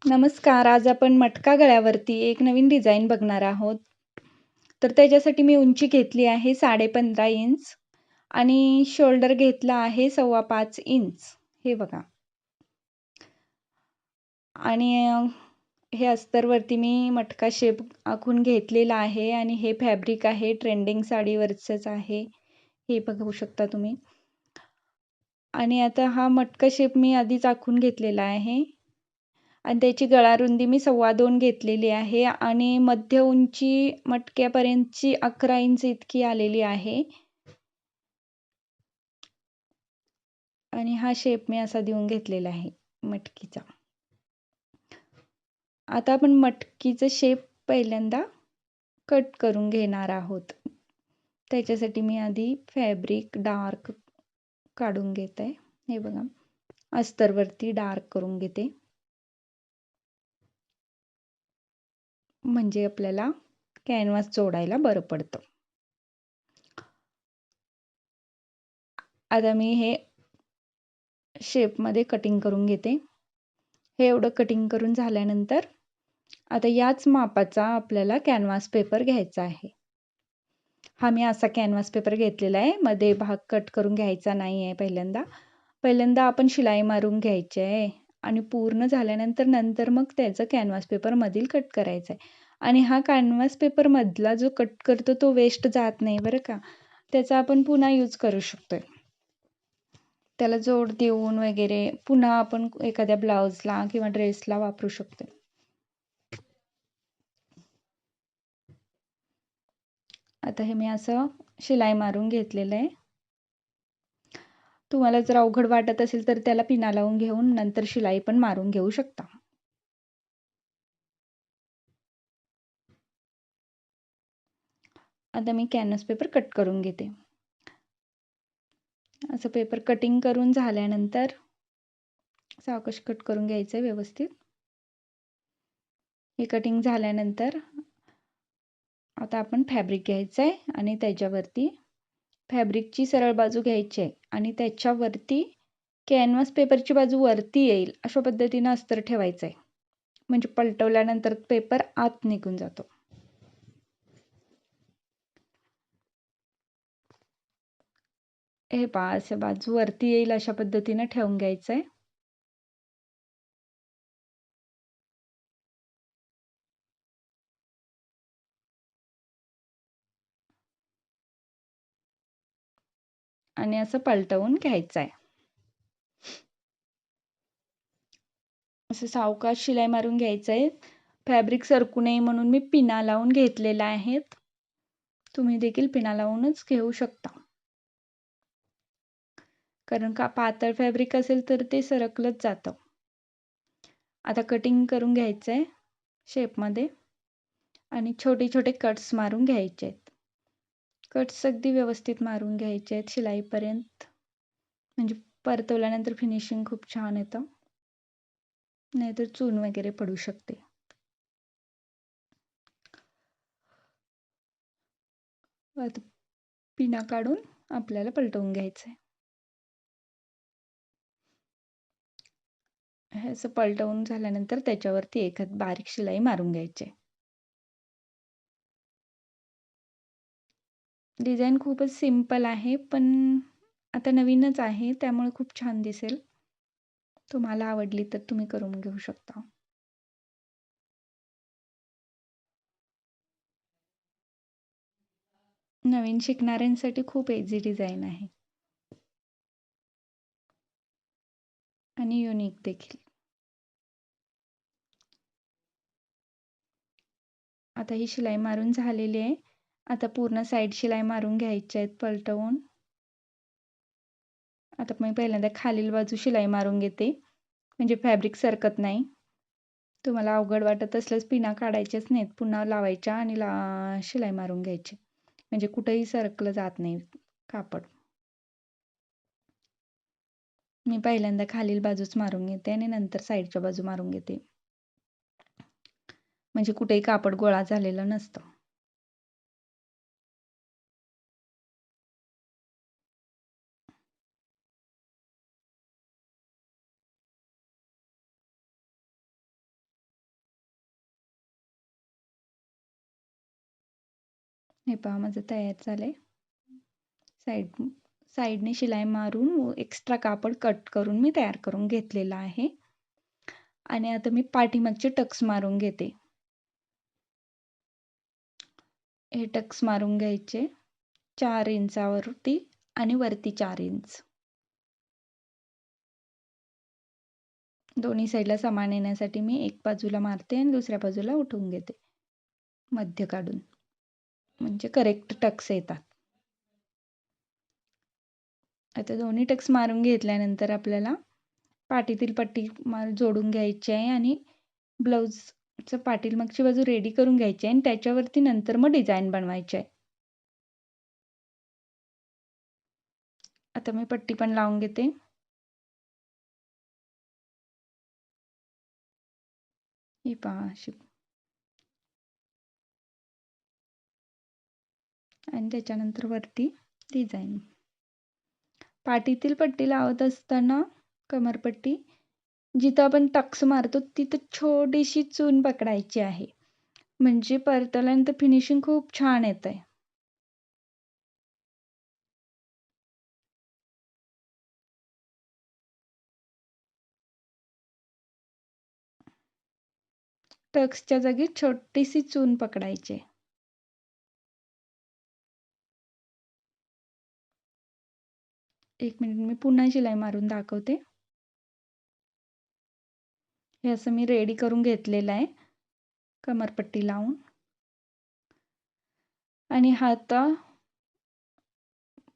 नमस्कार. आज आपण मटका गळ्यावरती एक नवीन डिझाइन बघणार आहोत. तर त्याच्यासाठी मी उंची घेतली आहे 15.5 इंच आणि शोल्डर घेतला आहे 5.25 इंच. हे बघा. आणि हे अस्तरवरती मी मटका शेप आखून घेतलेला आहे आणि हे फॅब्रिक आहे ट्रेंडिंग साडीवरचंच आहे. हे बघू शकता तुम्ही. आणि आता हा मटका शेप मी आधीच आखून घेतलेला आहे. आणि त्याची गळा रुंदी मी 2.25 घेतलेली आहे आणि मध्य उंची मटक्यापर्यंतची 11 इंच इतकी आलेली आहे. आणि हा शेप मी असा देऊन घेतलेला आहे मटकीचा. आता आपण मटकीचा शेप पहिल्यांदा कट करून घेणार आहोत. त्याच्यासाठी मी आधी फॅब्रिक डार्क काढून घेते. हे बघा, अस्तरवरती डार्क करून घेते. म्हणजे आपल्याला कॅनव्हास जोडायला बरं पडतं. आता मी हे शेपमध्ये कटिंग करून घेते. हे एवढं कटिंग करून झाल्यानंतर आता याच मापाचा आपल्याला कॅनव्हास पेपर घ्यायचा आहे. हा मी असा कॅनव्हास पेपर घेतलेला आहे. मध्ये भाग कट करून घ्यायचा नाही आहे पहिल्यांदा आपण शिलाई मारून घ्यायची आहे आणि पूर्ण झाल्यानंतर नंतर मग त्याचं कॅनव्हास पेपर मधील कट करायचं आहे. आणि हा कॅनव्हास पेपर मधला जो कट करतो तो वेस्ट जात नाही बरं का. त्याचा आपण पुन्हा यूज करू शकतोय. त्याला जोड देऊन वगैरे पुन्हा आपण एखाद्या ब्लाउजला किंवा ड्रेसला वापरू शकतो. आता हे मी असं शिलाई मारून घेतलेलं आहे. तुम्हाला जर अवघड वाटत असेल तर त्याला पिना लावून घेऊन नंतर शिलाई पण मारून घेऊ शकता. आता मी कॅनव्हास पेपर कट करून घेते. असं पेपर कटिंग करून झाल्यानंतर सावकाश कट करून घ्यायचं व्यवस्थित. हे कटिंग झाल्यानंतर आता आपण फॅब्रिक घ्यायचं आहे आणि त्याच्यावरती फॅब्रिकची सरळ बाजू घ्यायची आहे आणि त्याच्यावरती कॅनव्हास पेपरची बाजू वरती येईल अशा पद्धतीनं अस्तर ठेवायचं आहे. म्हणजे पलटवल्यानंतर पेपर आत निघून जातो. हे पहा, असं बाजू वरती येईल अशा पद्धतीनं ठेवून घ्यायचं आहे. आणि असं पलटवून घ्यायचं आहे. असं सावकाश शिलाई मारून घ्यायचं आहे. फॅब्रिक सरकू नये म्हणून मी पिना लावून घेतलेला आहेत. तुम्ही देखील पिना लावूनच घेऊ शकता. कारण का पातळ फॅब्रिक असेल तर ते सरकलंच जातं. आता कटिंग करून घ्यायचं आहे शेपमध्ये आणि छोटे छोटे कट्स मारून घ्यायचे आहेत. कट्स अगदी व्यवस्थित मारून घ्यायचे आहेत शिलाईपर्यंत. म्हणजे परतवल्यानंतर फिनिशिंग खूप छान येतं. नाहीतर चून वगैरे पडू शकते. आता पिना काढून आपल्याला पलटवून घ्यायचं आहे. हे असं पलटवून झाल्यानंतर त्याच्यावरती एखाद बारीक शिलाई मारून घ्यायची. डिझाईन खूपच सिंपल आहे, पण आता नवीनच आहे त्यामुळे खूप छान दिसेल. तुम्हाला आवडली तर तुम्ही करून घेऊ शकता. नवीन शिकणाऱ्यांसाठी खूप इझी डिझाईन आहे आणि युनिक देखील. आता ही शिलाई मारून झालेली आहे. आता पूर्ण साईड शिलाई मारून घ्यायच्या आहेत पलटवून. आता मी पहिल्यांदा खालील बाजू शिलाई मारून घेते म्हणजे फॅब्रिक सरकत नाही. तुम्हाला अवघड वाटत असल्यास पिना काढायच्याच नाहीत, पुन्हा लावायच्या आणि शिलाई मारून घ्यायची म्हणजे कुठेही सरकलं जात नाही कापड. मी पहिल्यांदा खालील बाजूच मारून घेते आणि नंतर साईडच्या बाजू मारून घेते म्हणजे कुठेही कापड गोळा झालेलं नसतं. हे पहा माझं तयार झालंय. साईडने शिलाई मारून एक्स्ट्रा कापड कट करून मी तयार करून घेतलेला आहे. आणि आता मी पाठीमागचे टक्स मारून घेते. हे टक्स मारून घ्यायचे 4 इंचावरती आणि वरती 4 इंच. दोन्ही साईडला समान येण्यासाठी मी एक बाजूला मारते आणि दुसऱ्या बाजूला उठवून घेते मध्य काढून, म्हणजे करेक्ट टक्स येतात. आता दोन्ही टक्स मारून घेतल्यानंतर आपल्याला पाठीतील पट्टी जोडून घ्यायची आहे आणि ब्लाऊजचं पाठीमागची बाजू रेडी करून घ्यायची आहे आणि त्याच्यावरती नंतर मग डिझाईन बनवायची आहे. आता मी पट्टी पण लावून घेते. ही पहा अशी. आणि त्याच्यानंतर वरती डिझाईन. पाठीतील पट्टी लावत असताना कमरपट्टी जिथं आपण टक्स मारतो तिथं छोटीशी चून पकडायची आहे, म्हणजे परतल्यानंतर फिनिशिंग खूप छान येतंय. टक्सच्या जागी छोटीशी चून पकडायची. एक मिनिट मी पुन्हा शिलाई मारून दाखवते. हे असं मी रेडी करून घेतलेलं आहे कमरपट्टी लावून. आणि हा आता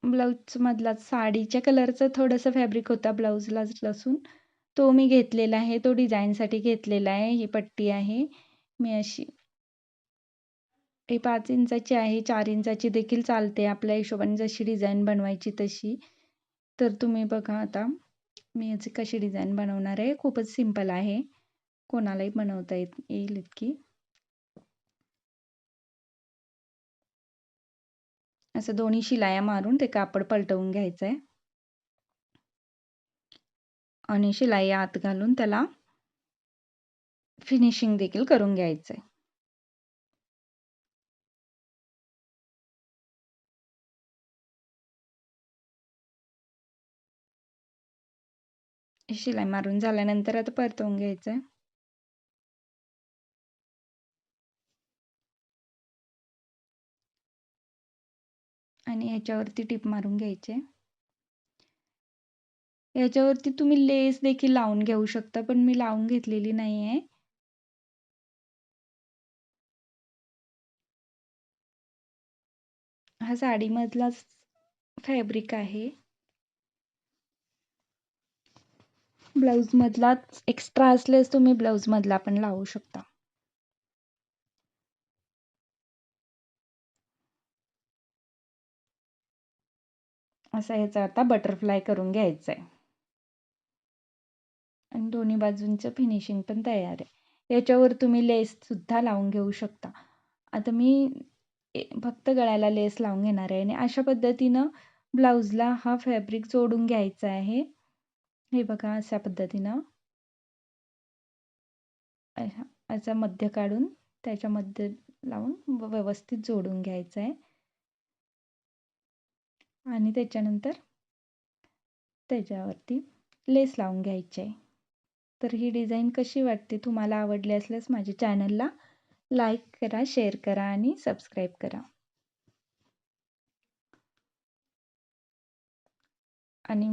ब्लाऊज मधला साडीच्या कलरचं थोडंसं फॅब्रिक होता ब्लाऊजला लसून, तो मी घेतलेला आहे. तो डिझाईनसाठी घेतलेला आहे. ही पट्टी आहे मी अशी. ही 5 इंचाची आहे, 4 इंचाची देखील चालते आपल्या हिशोबाने, जशी डिझाईन बनवायची तशी. तर तुम्ही बघा आता मी याची कशी डिझाईन बनवणार आहे. खूपच सिंपल आहे, कोणालाही बनवता येईल इतकी. असं दोन्ही शिलाया मारून ते कापड पलटवून घ्यायचं आहे आणि शिलाई आत घालून त्याला फिनिशिंग देखील करून घ्यायचं आहे. शिलाई मारून झाल्यानंतर आता परतवून घ्यायचं आहे. आणि ह्याच्यावरती टिप मारून घ्यायचे. याच्यावरती तुम्ही लेस देखील लावून घेऊ शकता, पण मी लावून घेतलेली नाही आहे. हा साडीमधलाच फॅब्रिक आहे. ब्लाऊजमधलाच एक्स्ट्रा असल्यास तुम्ही ब्लाऊजमधला पण लावू शकता. असं ह्याचा आता बटरफ्लाय करून घ्यायचं आहे. आणि दोन्ही बाजूंचं फिनिशिंग पण तयार आहे. याच्यावर तुम्ही लेस सुद्धा लावून घेऊ शकता. आता मी फक्त गळ्याला लेस लावून घेणार आहे आणि अशा पद्धतीनं ब्लाऊजला हा फॅब्रिक जोडून घ्यायचा आहे. हे बघा अशा पद्धतीनं याचा मध्य काढून त्याच्यामध्ये लावून व्यवस्थित जोडून घ्यायचं आहे. आणि त्याच्यानंतर त्याच्यावरती लेस लावून घ्यायची आहे. तर ही डिझाईन कशी वाटते, तुम्हाला आवडली असल्यास माझ्या चॅनलला लाईक करा, शेअर करा आणि सबस्क्राईब करा. आणि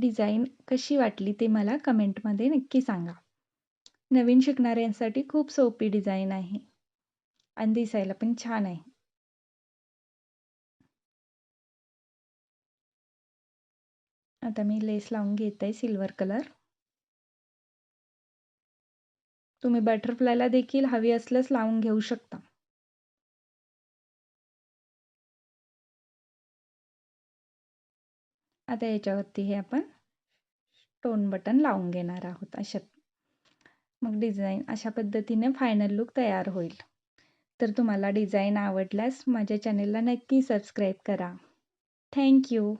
डिझाईन कशी वाटली ते मला कमेंटमध्ये नक्की सांगा. नवीन शिकणाऱ्यांसाठी खूप सोपी डिझाईन आहे आणि दिसायला पण छान आहे. आता मी लेस लावून घेत आहे सिल्वर कलर. तुम्ही बटरफ्लायला देखील हवी असल्यास लावून घेऊ शकता. आता याच्यावरती हे आपण स्टोन बटन लावून घेणार आहोत. मग डिझाईन अशा पद्धतीने फायनल लुक तयार होईल. तर तुम्हाला डिझाईन आवडल्यास माझ्या चॅनेलला नक्की सबस्क्राईब करा. Thank you.